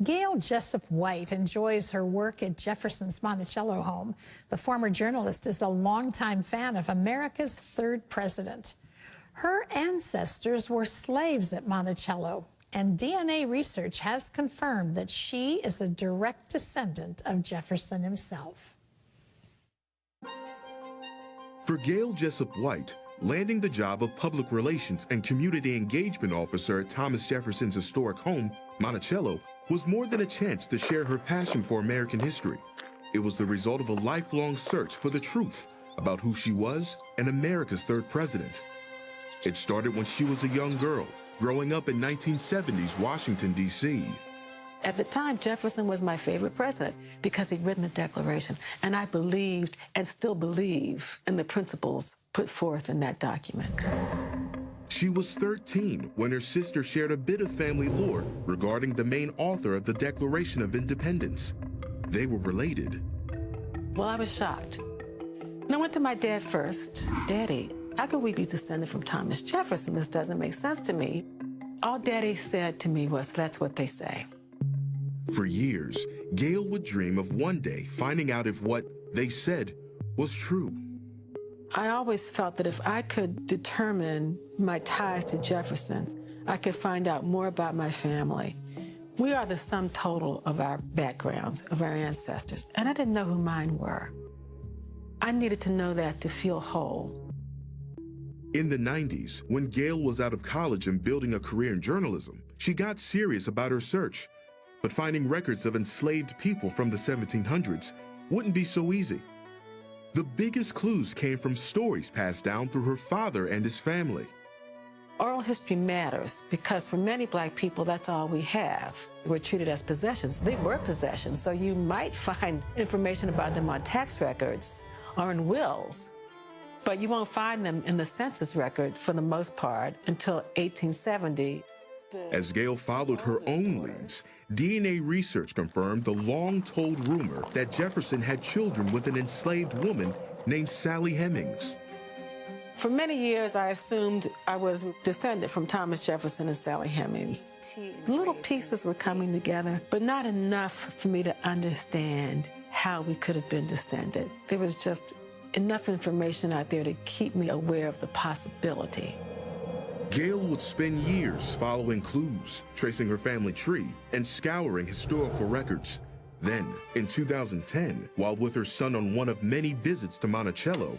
Gail Jessup White enjoys her work at Jefferson's Monticello home. The former journalist is a longtime fan of America's third president. Her ancestors were slaves at Monticello, and DNA research has confirmed that she is a direct descendant of Jefferson himself. For Gail Jessup White, landing the job of Public Relations and Community Engagement Officer at Thomas Jefferson's historic home, Monticello, was more than a chance to share her passion for American history. It was the result of a lifelong search for the truth about who she was and America's third president. It started when she was a young girl, growing up in 1970s Washington, D.C. At the time, Jefferson was my favorite president because he'd written the Declaration, and I believed and still believe in the principles put forth in that document. She was 13 when her sister shared a bit of family lore regarding the main author of the Declaration of Independence. They were related. Well, I was shocked. And I went to my dad first. Daddy, how could we be descended from Thomas Jefferson? This doesn't make sense to me. All Daddy said to me was, that's what they say. For years, Gail would dream of one day finding out if what they said was true. I always felt that if I could determine my ties to Jefferson, I could find out more about my family. We are the sum total of our backgrounds, of our ancestors, and I didn't know who mine were. I needed to know that to feel whole. In the 90s, when Gail was out of college and building a career in journalism, she got serious about her search. But finding records of enslaved people from the 1700s wouldn't be so easy. The biggest clues came from stories passed down through her father and his family. Oral history matters because for many Black people, that's all we have. We're treated as possessions. They were possessions, so you might find information about them on tax records or in wills, but you won't find them in the census record for the most part until 1870. As Gail followed her own leads, DNA research confirmed the long-told rumor that Jefferson had children with an enslaved woman named Sally Hemings. For many years, I assumed I was descended from Thomas Jefferson and Sally Hemings. Little pieces were coming together, but not enough for me to understand how we could have been descended. There was just enough information out there to keep me aware of the possibility. Gail would spend years following clues, tracing her family tree, and scouring historical records. Then, in 2010, while with her son on one of many visits to Monticello,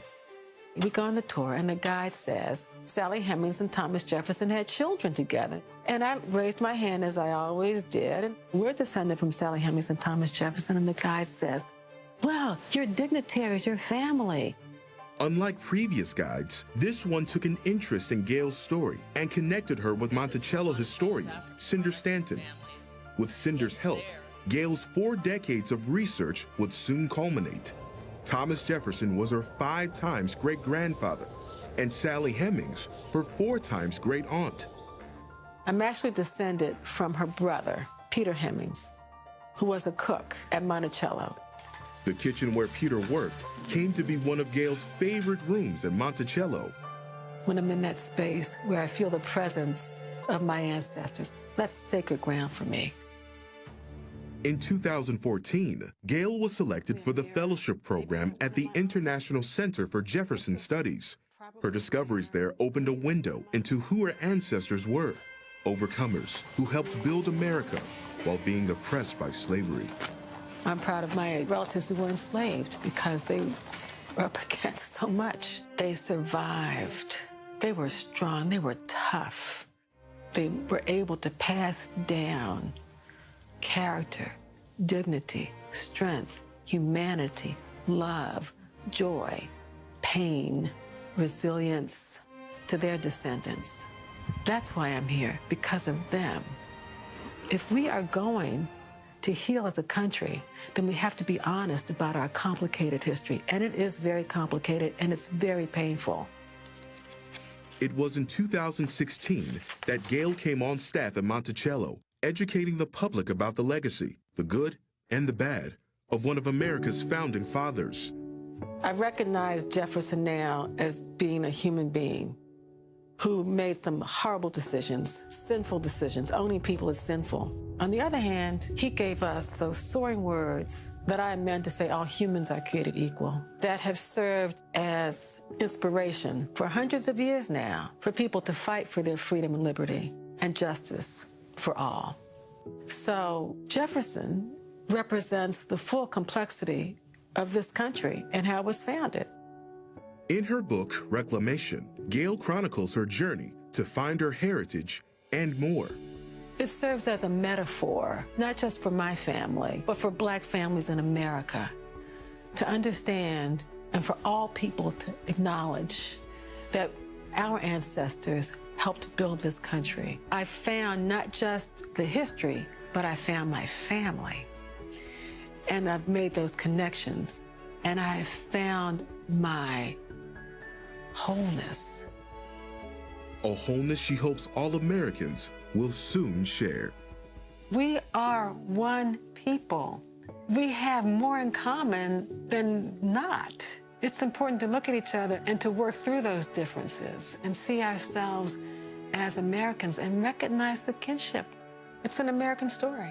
we go on the tour, and the guide says, Sally Hemings and Thomas Jefferson had children together. And I raised my hand, as I always did. And we're descended from Sally Hemings and Thomas Jefferson, and the guide says, well, you're dignitaries, your family. Unlike previous guides, this one took an interest in Gail's story and connected her with Monticello historian Cinder Stanton. With Cinder's help, Gail's 4 decades of research would soon culminate. Thomas Jefferson was her 5 times great-grandfather, and Sally Hemings, her 4 times great-aunt. I'm actually descended from her brother, Peter Hemings, who was a cook at Monticello. The kitchen where Peter worked came to be one of Gail's favorite rooms at Monticello. When I'm in that space where I feel the presence of my ancestors, that's sacred ground for me. In 2014, Gail was selected for the fellowship program at the International Center for Jefferson Studies. Her discoveries there opened a window into who her ancestors were, overcomers who helped build America while being oppressed by slavery. I'm proud of my relatives who were enslaved because they were up against so much. They survived. They were strong. They were tough. They were able to pass down character, dignity, strength, humanity, love, joy, pain, resilience to their descendants. That's why I'm here, because of them. If we are going to heal as a country, then we have to be honest about our complicated history. And it is very complicated, and it's very painful. It was in 2016 that Gail came on staff at Monticello, educating the public about the legacy, the good and the bad, of one of America's founding fathers. I recognize Jefferson now as being a human being who made some horrible decisions, sinful decisions, owning people as sinful. On the other hand, he gave us those soaring words that I meant to say all humans are created equal, that have served as inspiration for hundreds of years now for people to fight for their freedom and liberty and justice for all. So Jefferson represents the full complexity of this country and how it was founded. In her book, Reclamation, Gail chronicles her journey to find her heritage and more. It serves as a metaphor, not just for my family, but for Black families in America, to understand and for all people to acknowledge that our ancestors helped build this country. I found not just the history, but I found my family. And I've made those connections, and I have found my wholeness. A wholeness she hopes all Americans will soon share. We are one people. We have more in common than not. It's important to look at each other and to work through those differences and see ourselves as Americans and recognize the kinship. It's an American story.